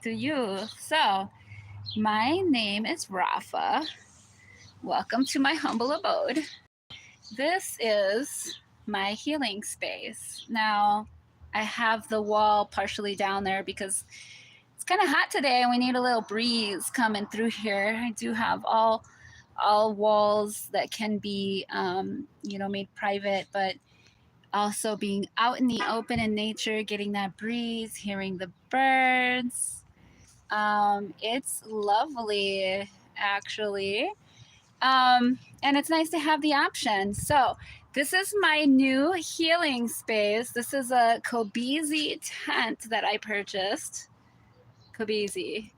to you. So, my name is Rafa. Welcome to my humble abode. This is my healing space. Now, I have the wall partially down there because it's kind of hot today and we need a little breeze coming through here. I do have all walls that can be made private, but also being out in the open in nature, getting that breeze, hearing the birds. It's lovely, actually. And it's nice to have the option. So, this is my new healing space. This is a Kobizi tent that I purchased. Kobizi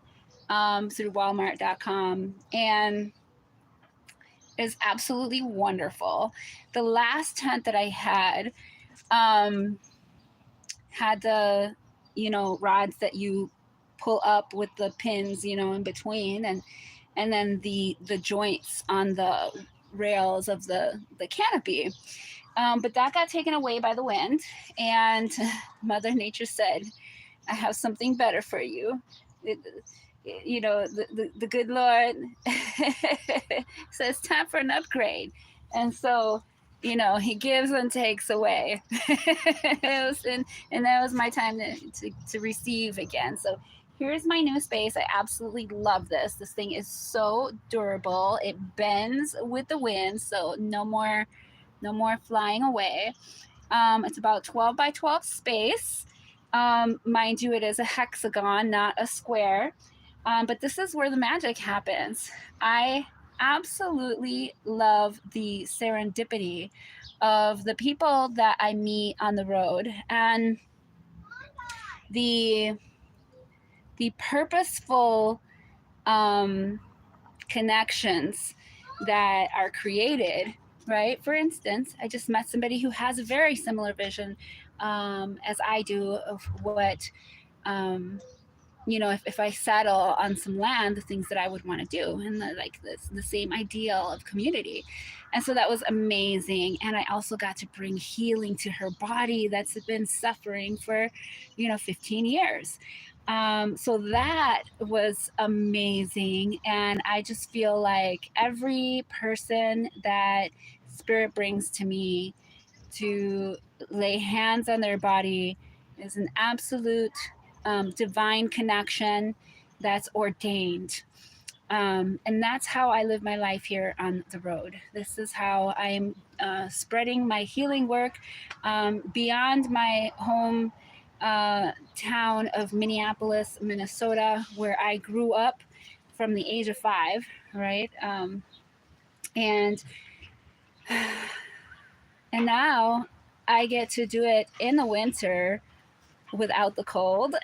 through Walmart.com. And is absolutely wonderful. The last tent that I had the rods that you pull up with the pins in between, and then the joints on the rails of the canopy. But that got taken away by the wind, and Mother Nature said, I have something better for you. The good Lord says time for an upgrade. And so, he gives and takes away. And that was my time to receive again. So here's my new space. I absolutely love this. This thing is so durable. It bends with the wind, so no more flying away. It's about 12 by 12 space. Mind you, it is a hexagon, not a square. But this is where the magic happens. I absolutely love the serendipity of the people that I meet on the road, and the purposeful connections that are created, right? For instance, I just met somebody who has a very similar vision as I do of what if I settle on some land, the things that I would want to do, and the same ideal of community. And so that was amazing. And I also got to bring healing to her body that's been suffering for 15 years. So that was amazing. And I just feel like every person that Spirit brings to me to lay hands on their body is an absolute divine connection that's ordained. And that's how I live my life here on the road. This is how I'm spreading my healing work beyond my home town of Minneapolis, Minnesota, where I grew up from the age of 5, right? And now I get to do it in the winter without the cold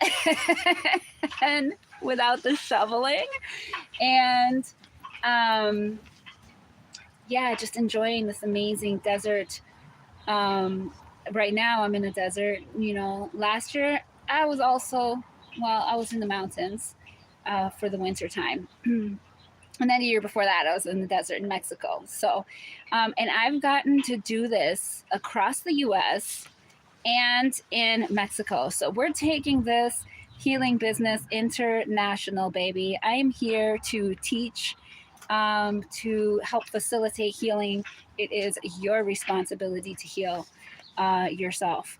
and without the shoveling, and just enjoying this amazing desert. Right now I'm in a desert. Last year I was in the mountains for the winter time. And then a year before that, I was in the desert in Mexico. So, and I've gotten to do this across the U.S. and in Mexico. So we're taking this healing business international, baby. I am here to teach, to help facilitate healing. It is your responsibility to heal yourself.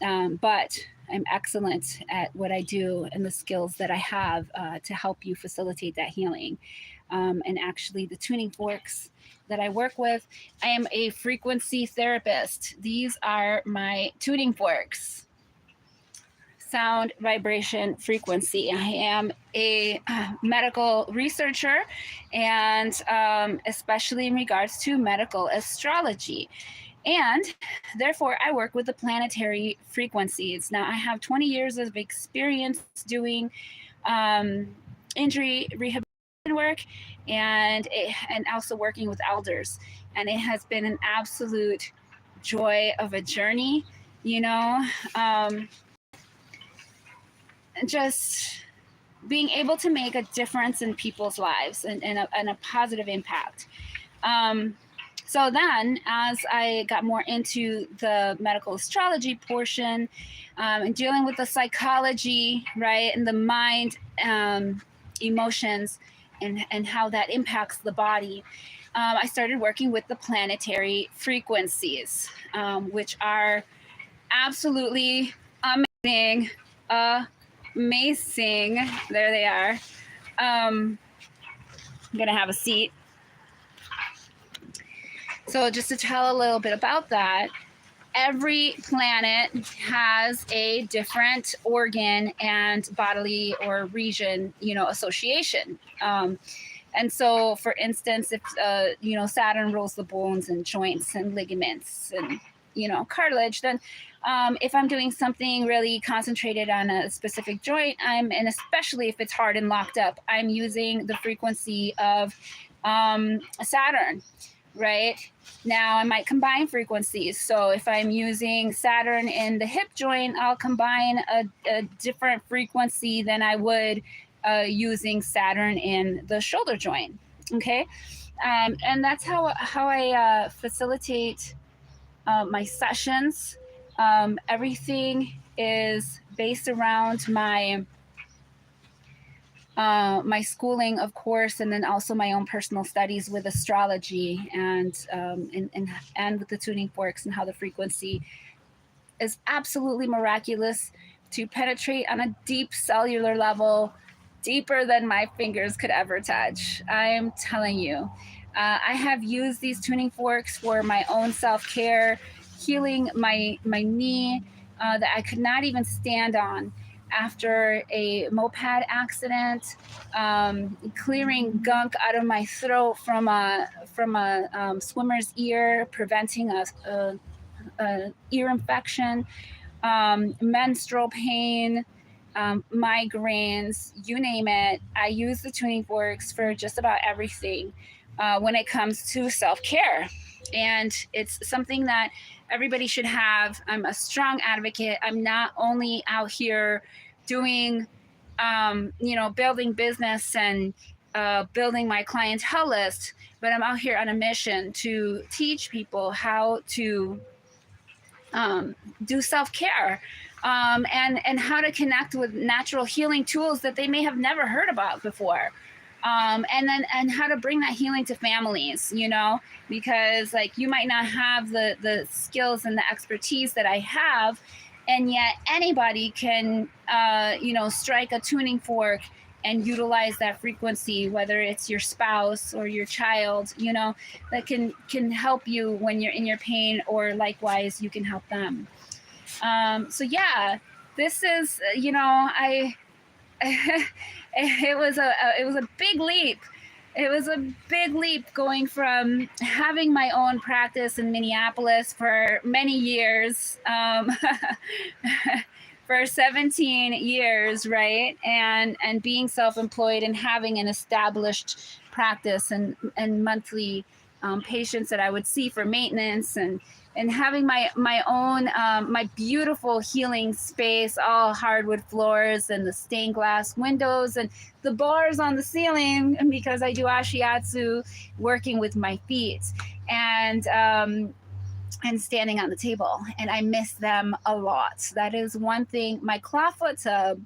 But I'm excellent at what I do and the skills that I have to help you facilitate that healing. And actually, the tuning forks that I work with, I am a frequency therapist. These are my tuning forks. Sound, vibration, frequency. I am a medical researcher, and especially in regards to medical astrology. And therefore, I work with the planetary frequencies. Now, I have 20 years of experience doing injury rehabilitation work and also working with elders. And it has been an absolute joy of a journey, just being able to make a difference in people's lives and a positive impact. So then, as I got more into the medical astrology portion and dealing with the psychology, right, and the mind emotions and how that impacts the body. I started working with the planetary frequencies, which are absolutely amazing. Amazing. There they are. I'm going to have a seat. So just to tell a little bit about that, every planet has a different organ and bodily or region, association. And so, for instance, if Saturn rules the bones and joints and ligaments and cartilage, then if I'm doing something really concentrated on a specific joint, and especially if it's hard and locked up, I'm using the frequency of Saturn. Right now, I might combine frequencies. So if I'm using Saturn in the hip joint, I'll combine a different frequency than I would using Saturn in the shoulder joint. Okay, and that's how I facilitate my sessions. Everything is based around my schooling, of course, and then also my own personal studies with astrology and with the tuning forks and how the frequency is absolutely miraculous to penetrate on a deep cellular level, deeper than my fingers could ever touch. I'm telling you. I have used these tuning forks for my own self-care, healing my knee that I could not even stand on after a moped accident, clearing gunk out of my throat from a swimmer's ear, preventing a ear infection, menstrual pain, migraines, you name it. I use the tuning forks for just about everything when it comes to self-care. And it's something that everybody should have. I'm a strong advocate. I'm not only out here doing, building business and building my clientele list, but I'm out here on a mission to teach people how to do self-care and how to connect with natural healing tools that they may have never heard about before. And how to bring that healing to families, because like you might not have the skills and the expertise that I have, and yet anybody can, strike a tuning fork and utilize that frequency, whether it's your spouse or your child, that can help you when you're in your pain, or likewise you can help them. So yeah, this is, it was a big leap. It was a big leap going from having my own practice in Minneapolis for many years, for 17 years, right? And being self-employed and having an established practice and monthly patients that I would see for maintenance, and having my own my beautiful healing space, all hardwood floors and the stained glass windows and the bars on the ceiling, because I do ashiatsu, working with my feet and standing on the table, and I miss them a lot. That is one thing. My clawfoot tub,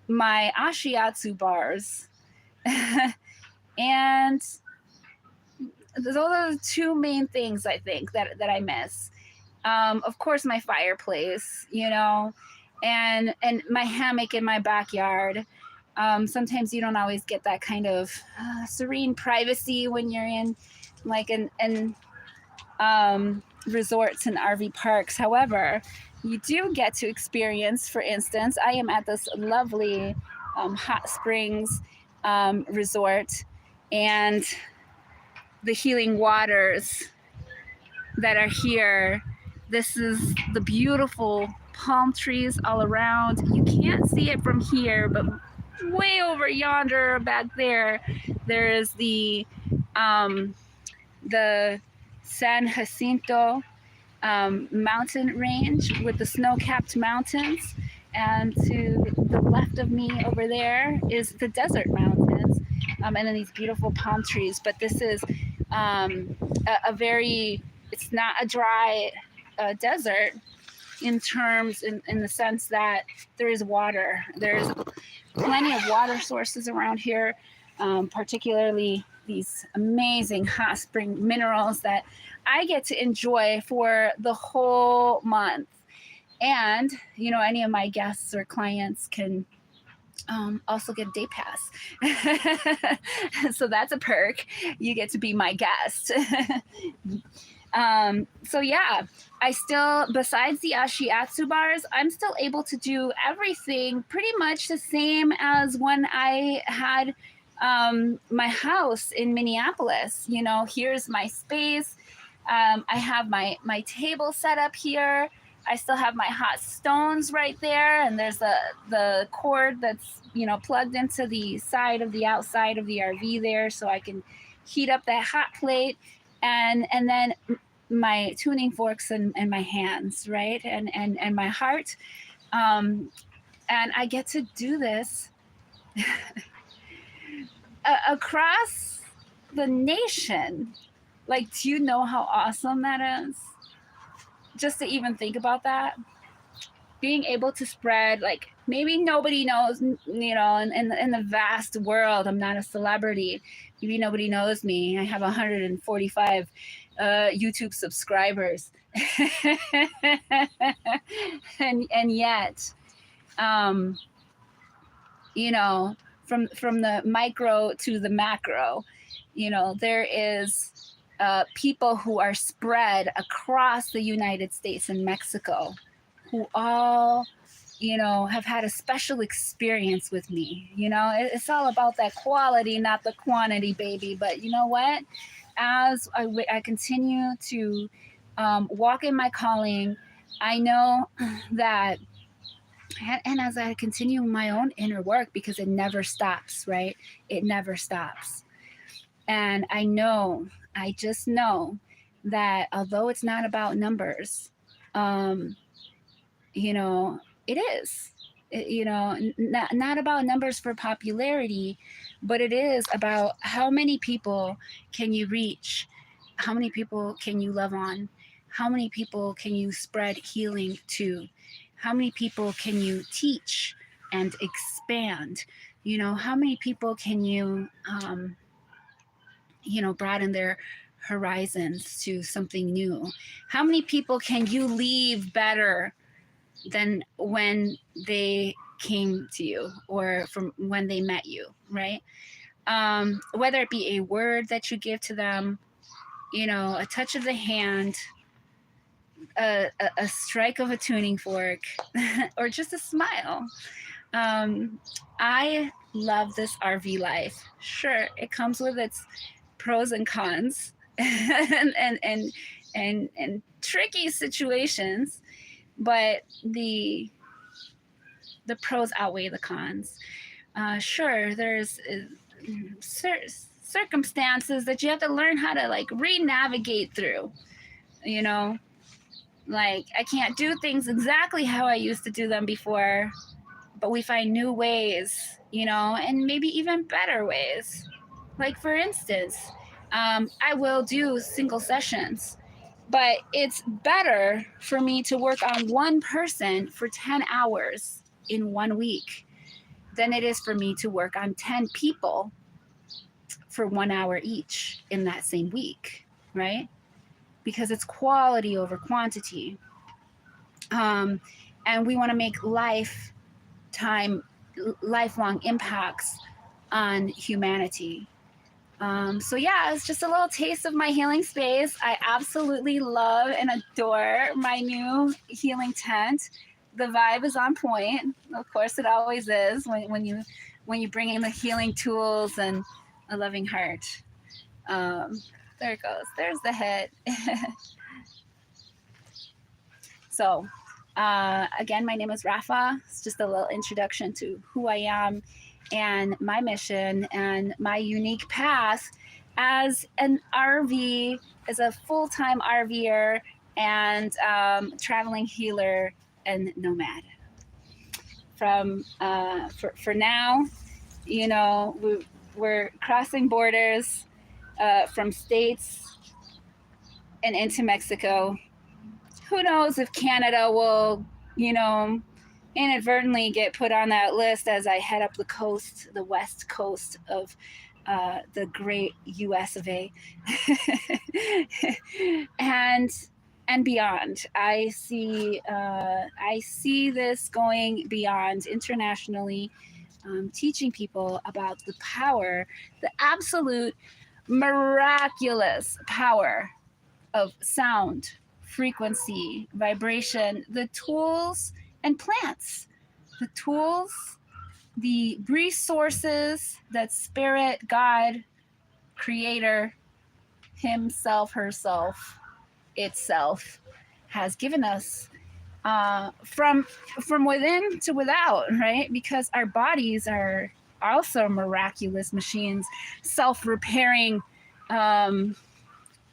my ashiatsu bars, and those are the two main things I think that I miss. Of course, my fireplace, and my hammock in my backyard. Sometimes you don't always get that kind of serene privacy when you're in like an resorts and RV parks. However, you do get to experience, for instance, I am at this lovely hot springs resort, and the healing waters that are here. This is the beautiful palm trees all around. You can't see it from here, but way over yonder back there is the San Jacinto mountain range with the snow-capped mountains, and to the left of me over there is the desert mountains, and then these beautiful palm trees. But this is a very, it's not a dry desert, in terms, in the sense that there is water. There's plenty of water sources around here, particularly these amazing hot spring minerals that I get to enjoy for the whole month. And, you know, any of my guests or clients can also get a day pass. So that's a perk. You get to be my guest. So yeah, I still, besides the Ashiatsu bars, I'm still able to do everything pretty much the same as when I had my house in Minneapolis. You know, here's my space. I have my table set up here. I still have my hot stones right there, and there's the cord that's, you know, plugged into the side of the outside of the RV there, so I can heat up that hot plate, and then my tuning forks and my hands, right, and my heart, and I get to do this across the nation. Like, do you know how awesome that is? Just to even think about that, being able to spread, like, maybe nobody knows, you know, in the vast world, I'm not a celebrity. Maybe nobody knows me. I have 145 YouTube subscribers, and yet, you know, from the micro to the macro, you know, there is people who are spread across the United States and Mexico, who all, you know, have had a special experience with me. You know, it's all about that quality, not the quantity, baby. But you know what? As I continue to walk in my calling, I know that, and as I continue my own inner work, because it never stops, right? It never stops. And I just know that although it's not about numbers, you know, it is. You know, not about numbers for popularity, but it is about how many people can you reach, how many people can you love on, how many people can you spread healing to, how many people can you teach and expand, you know, how many people can you you know, broaden their horizons to something new, how many people can you leave better than when they came to you or from when they met you, right? Whether it be a word that you give to them, you know, a touch of the hand, a strike of a tuning fork, or just a smile. I love this RV life. Sure, it comes with its pros and cons, and tricky situations, but the pros outweigh the cons. Sure, there's circumstances that you have to learn how to, like, re-navigate through. You know, like, I can't do things exactly how I used to do them before, but we find new ways, you know, and maybe even better ways. Like, for instance, I will do single sessions, but it's better for me to work on one person for 10 hours in 1 week than it is for me to work on 10 people for 1 hour each in that same week, right? Because it's quality over quantity. And we want to make lifelong impacts on humanity. So yeah, it's just a little taste of my healing space. I absolutely love and adore my new healing tent. The vibe is on point. Of course, it always is when you bring in the healing tools and a loving heart. There it goes. There's the head. So, again, my name is Rafa. It's just a little introduction to who I am and my mission and my unique path as an RV, as a full-time RVer and traveling healer and nomad. For now, you know, we're crossing borders from states and into Mexico. who knows if Canada will, inadvertently get put on that list as I head up the coast, the west coast of the great US of A. and beyond. I see this going beyond internationally, teaching people about the power, the absolute miraculous power of sound, frequency, vibration, the tools and plants, the tools, the resources that Spirit, God, Creator, Himself, Herself, itself has given us, from within to without, right? Because our bodies are also miraculous machines, self-repairing,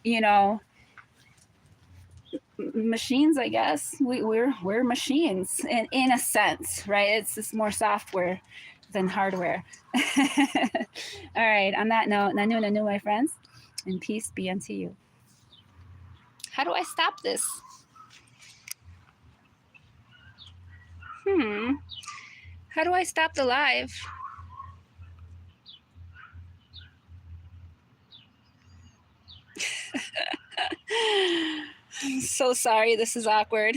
you know, machines. I guess we're machines in a sense, right? It's just more software than hardware. All right. On that note, nanu, my friends, and peace be unto you. How do I stop this? How do I stop the live? I'm so sorry, this is awkward.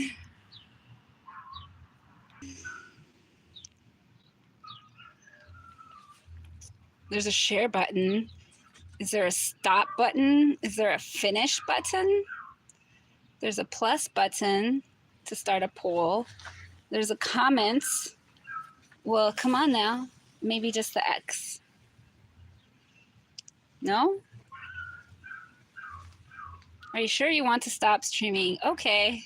There's a share button. Is there a stop button? Is there a finish button? There's a plus button to start a poll. There's a comments. Well, come on now. Maybe just the X. No? Are you sure you want to stop streaming? Okay.